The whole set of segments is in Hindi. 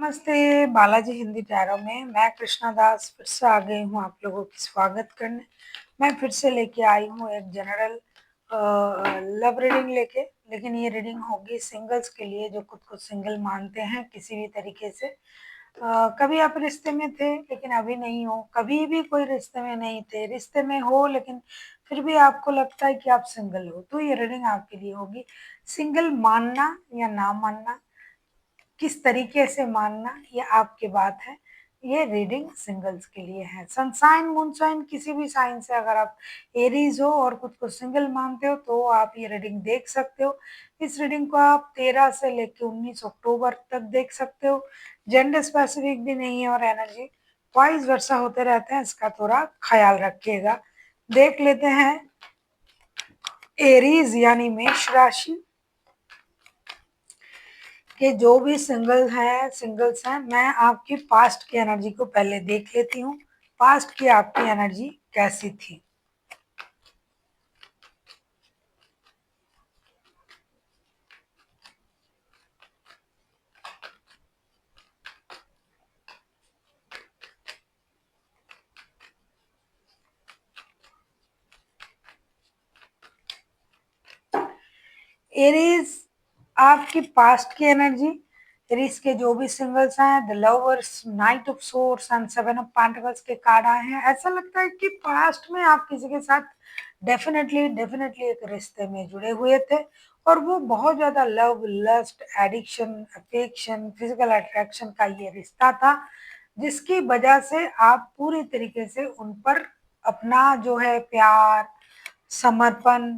नमस्ते बालाजी हिंदी टैरो में मैं कृष्णा दास फिर से आ गई हूँ आप लोगों की स्वागत करने। मैं फिर से लेके आई हूँ एक जनरल लव रीडिंग लेके, लेकिन ये रीडिंग होगी सिंगल्स के लिए जो खुद को सिंगल मानते हैं किसी भी तरीके से। कभी आप रिश्ते में थे लेकिन अभी नहीं हो, कभी भी कोई रिश्ते में नहीं थे, रिश्ते में हो लेकिन फिर भी आपको लगता है कि आप सिंगल हो, तो ये रीडिंग आपके लिए होगी। सिंगल मानना या ना मानना, किस तरीके से मानना, ये आपकी बात है। ये रीडिंग सिंगल्स के लिए है। सनसाइन मूनसाइन किसी भी साइन से अगर आप एरीज हो और खुद को सिंगल मानते हो तो आप ये रीडिंग देख सकते हो। इस रीडिंग को आप 13 से लेकर 19 अक्टूबर तक देख सकते हो। जेंडर स्पेसिफिक भी नहीं है और एनर्जी वाइस वर्षा होते रहते हैं, इसका थोड़ा ख्याल रखिएगा। देख लेते हैं एरीज यानी मेष राशि कि जो भी सिंगल्स हैं, मैं आपकी पास्ट की एनर्जी को पहले देख लेती हूँ। पास्ट की आपकी एनर्जी कैसी थी। एरीज आपकी पास्ट की एनर्जी, एरीज के जो भी सिंगल्स हैं, the lovers, night of source and seven of pentacles के कार्ड आए हैं। ऐसा लगता है कि पास्ट में आप किसी के साथ डेफिनेटली एक रिश्ते में जुड़े हुए थे और वो बहुत ज्यादा love, lust, addiction, affection, physical attraction का ये रिश्ता था, जिसकी वजह से आप पूरी तरीके से उन पर अपना जो है प्यार, समर्पण,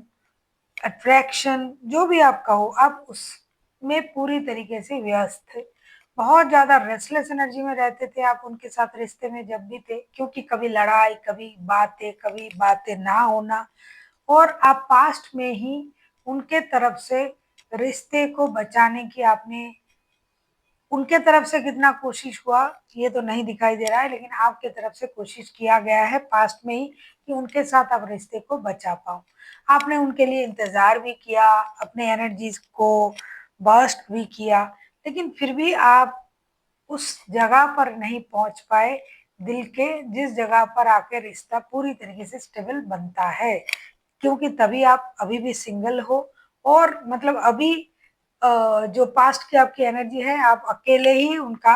अट्रैक्शन जो भी आपका हो, आप उसमें पूरी तरीके से व्यस्त थे। बहुत ज़्यादा रेस्टलेस एनर्जी में रहते थे आप उनके साथ रिश्ते में जब भी थे, क्योंकि कभी लड़ाई, कभी बातें ना होना, और आप पास्ट में ही उनके तरफ से रिश्ते को बचाने की आपने उनके तरफ से कितना कोशिश हुआ ये तो नहीं दिखाई दे रहा है, लेकिन आपके तरफ से कोशिश किया गया है पास्ट में ही कि उनके साथ आप रिश्ते को बचा पाओ। आपने उनके लिए इंतजार भी किया, अपने एनर्जीज को बर्स्ट भी किया, लेकिन फिर भी आप उस जगह पर नहीं पहुंच पाए दिल के, जिस जगह पर आके रिश्ता पूरी तरीके से स्टेबल बनता है, क्योंकि तभी आप अभी भी सिंगल हो। और मतलब अभी जो पास्ट की आपकी एनर्जी है, आप अकेले ही उनका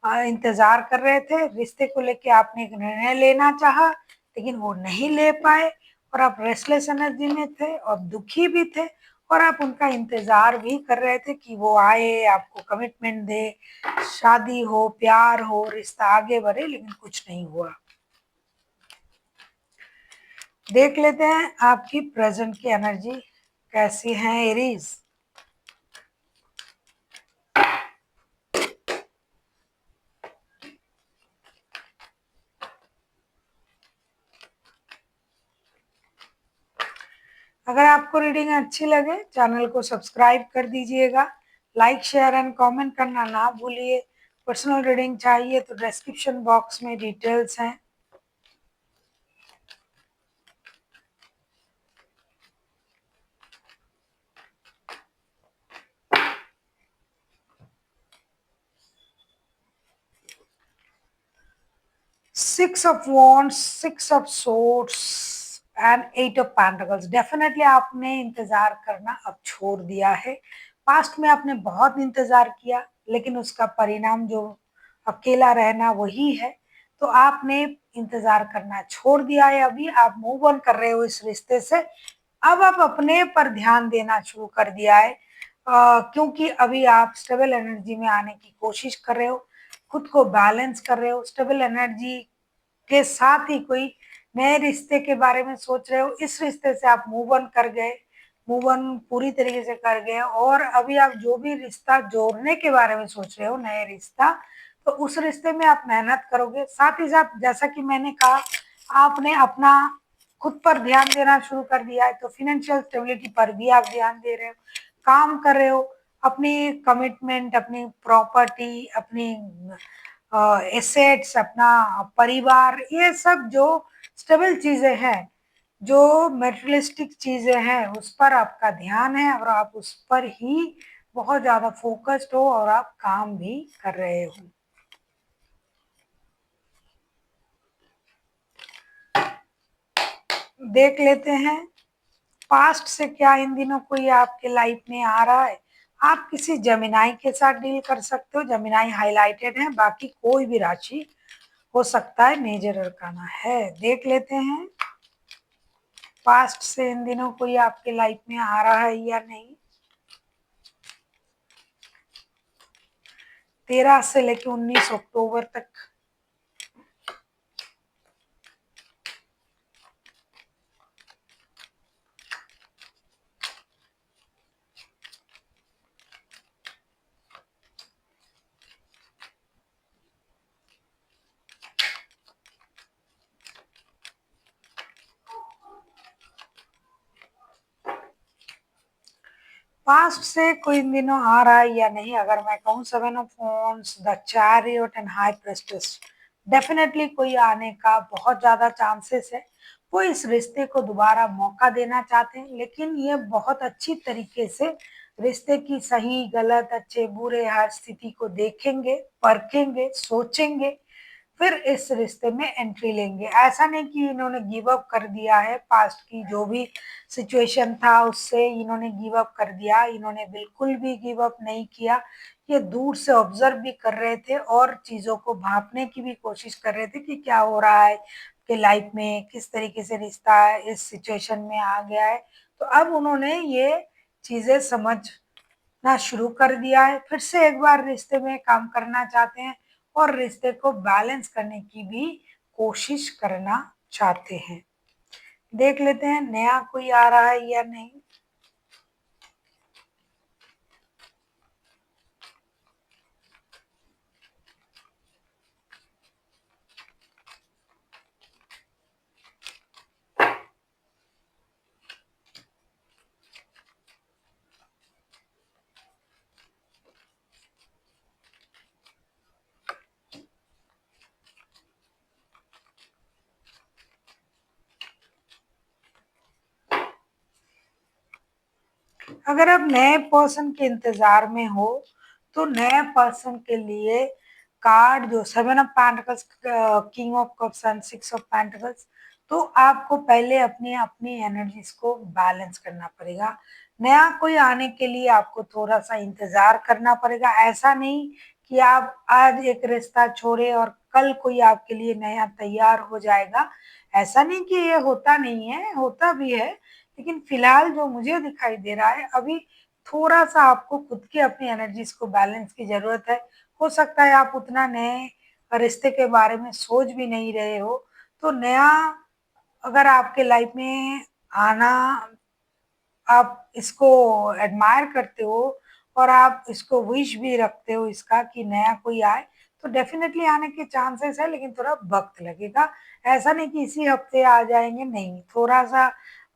इंतजार कर रहे थे। रिश्ते को लेके आपने एक निर्णय लेना चाहा लेकिन वो नहीं ले पाए, और आप रेस्टलेस एनर्जी में थे और दुखी भी थे, और आप उनका इंतजार भी कर रहे थे कि वो आए, आपको कमिटमेंट दे, शादी हो, प्यार हो, रिश्ता आगे बढ़े, लेकिन कुछ नहीं हुआ। देख लेते हैं आपकी प्रेजेंट की एनर्जी कैसी है एरीज। अगर आपको रीडिंग अच्छी लगे चैनल को सब्सक्राइब कर दीजिएगा, लाइक शेयर एंड कमेंट करना ना भूलिए। पर्सनल रीडिंग चाहिए तो डिस्क्रिप्शन बॉक्स में डिटेल्स हैं। Six of wands, six of swords and eight of pentacles. Definitely आपने इंतजार करना अब छोड़ दिया है। पास्ट में आपने बहुत इंतजार किया लेकिन उसका परिणाम जो अकेला रहना वही है, तो आपने इंतजार करना छोड़ दिया है। अभी आप मूव ऑन कर रहे हो इस रिश्ते से। अब आप अपने पर ध्यान देना शुरू कर दिया है, क्योंकि अभी आप स्टेबल एनर्जी में आने की कोशिश कर रहे हो, खुद को बैलेंस कर रहे हो। स्टेबल एनर्जी के साथ ही कोई नए रिश्ते के बारे में सोच रहे हो। इस रिश्ते से आप मूव ऑन कर गए, मूव ऑन पूरी तरीके से कर गए, और अभी आप जो भी रिश्ता जोड़ने के बारे में सोच रहे हो, नए रिश्ता, तो उस रिश्ते में आप मेहनत करोगे। साथ ही साथ जैसा कि मैंने कहा, आपने अपना खुद पर ध्यान देना शुरू कर दिया है, तो फाइनेंशियल स्टेबिलिटी पर भी आप ध्यान दे रहे हो, काम कर रहे हो, अपनी कमिटमेंट, अपनी प्रॉपर्टी, अपनी एसेट्स, अपना परिवार, ये सब जो स्टेबल चीजें हैं, जो मेटेरियलिस्टिक चीजें हैं, उस पर आपका ध्यान है और आप उस पर ही बहुत ज़्यादा फ़ोकस्ड हो और आप काम भी कर रहे हो। देख लेते हैं पास्ट से क्या इन दिनों कोई आपके लाइफ में आ रहा है। आप किसी जेमिनी के साथ डील कर सकते हो, जेमिनी हाइलाइटेड है, बाकी कोई भी राशि हो सकता है, मेजर अरकाना है। देख लेते हैं पास्ट से इन दिनों कोई आपके लाइफ में आ रहा है या नहीं। 13 से लेकर 19 अक्टूबर तक। पास्ट से कोई इन दिनों आ रहा है या नहीं, अगर मैं कहूँ 7 of wands, the chariot and high priestess, definitely कोई आने का बहुत ज्यादा चांसेस है। वो इस रिश्ते को दोबारा मौका देना चाहते हैं, लेकिन ये बहुत अच्छी तरीके से रिश्ते की सही गलत अच्छे बुरे हर स्थिति को देखेंगे, परखेंगे, सोचेंगे, फिर इस रिश्ते में एंट्री लेंगे। ऐसा नहीं कि इन्होंने गिव अप कर दिया है, पास्ट की जो भी सिचुएशन था उससे इन्होंने गिव अप कर दिया। इन्होंने बिल्कुल भी गिव अप नहीं किया। ये दूर से ऑब्जर्व भी कर रहे थे और चीजों को भांपने की भी कोशिश कर रहे थे कि क्या हो रहा है कि लाइफ में, किस तरीके से रिश्ता इस सिचुएशन में आ गया है। तो अब उन्होंने ये चीजें समझना शुरू कर दिया है, फिर से एक बार रिश्ते में काम करना चाहते हैं और रिश्ते को बैलेंस करने की भी कोशिश करना चाहते हैं। देख लेते हैं नया कोई आ रहा है या नहीं। अगर आप नए पर्सन के इंतजार में हो तो नए पर्सन के लिए कार्ड जो 7 of pentacles, king of cups and 6 of pentacles, तो आपको पहले अपनी अपनी एनर्जीज को बैलेंस करना पड़ेगा। नया कोई आने के लिए आपको थोड़ा सा इंतजार करना पड़ेगा। ऐसा नहीं कि आप आज एक रिश्ता छोड़े और कल कोई आपके लिए नया तैयार हो जाएगा। ऐसा नहीं कि ये होता नहीं है, होता भी है, लेकिन फिलहाल जो मुझे दिखाई दे रहा है अभी थोड़ा सा आपको खुद की अपनी एनर्जीज को बैलेंस की जरूरत है। हो सकता है आप उतना नए रिश्ते के बारे में सोच भी नहीं रहे हो। तो नया अगर आपके लाइफ में आना, आप इसको एडमायर करते हो और आप इसको विश भी रखते हो इसका कि नया कोई आए, तो डेफिनेटली आने के चांसेस है, लेकिन थोड़ा वक्त लगेगा। ऐसा नहीं कि इसी हफ्ते आ जाएंगे, नहीं, थोड़ा सा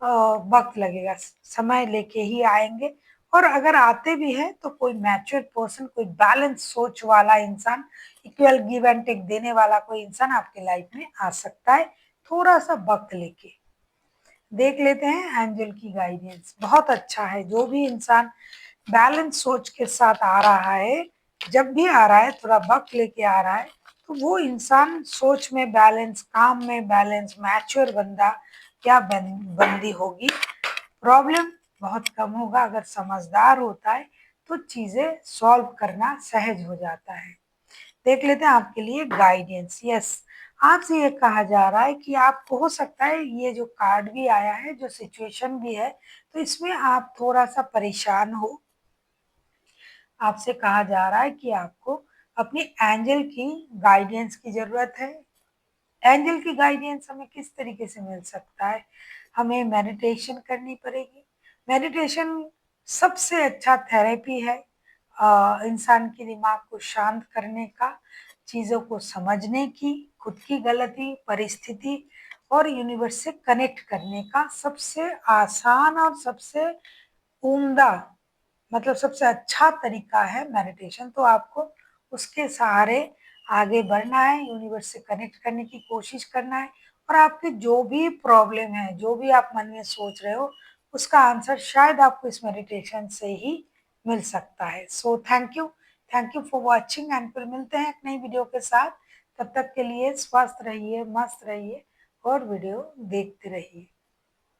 वक्त लगेगा, समय लेके ही आएंगे। और अगर आते भी हैं तो कोई मैच्योर पर्सन, कोई बैलेंस सोच वाला इंसान, इक्वल गिव एंड टेक देने वाला कोई इंसान आपके लाइफ में आ सकता है, थोड़ा सा वक्त लेके। देख लेते हैं एंजल की गाइडेंस, बहुत अच्छा है। जो भी इंसान बैलेंस सोच के साथ आ रहा है, जब भी आ रहा है थोड़ा वक्त लेके आ रहा है, तो वो इंसान सोच में बैलेंस, काम में बैलेंस, मैच्योर बंदा या बंदी होगी। प्रॉब्लम बहुत कम होगा। अगर समझदार होता है तो चीजें सॉल्व करना सहज हो जाता है। देख लेते हैं आपके लिए गाइडेंस। यस, आपसे ये कहा जा रहा है कि आपको हो सकता है ये जो कार्ड भी आया है, जो सिचुएशन भी है, तो इसमें आप थोड़ा सा परेशान हो। आपसे कहा जा रहा है कि आपको अपनी एंजल की गाइडेंस की जरूरत है। एंजल की गाइडेंस हमें किस तरीके से मिल सकता है? हमें मेडिटेशन करनी पड़ेगी। मेडिटेशन सबसे अच्छा थेरेपी है इंसान के दिमाग को शांत करने का, चीज़ों को समझने की, खुद की गलती, परिस्थिति और यूनिवर्स से कनेक्ट करने का सबसे आसान और सबसे उम्दा, मतलब सबसे अच्छा तरीका है मेडिटेशन। तो आपको उसके सहारे आगे बढ़ना है, यूनिवर्स से कनेक्ट करने की कोशिश करना है और आपके जो भी प्रॉब्लम है, जो भी आप मन में सोच रहे हो, उसका आंसर शायद आपको इस मेडिटेशन से ही मिल सकता है। So thank you for watching and फिर मिलते हैं एक नई वीडियो के साथ। तब तक के लिए स्वस्थ रहिए, मस्त रहिए और वीडियो देखते रहिए।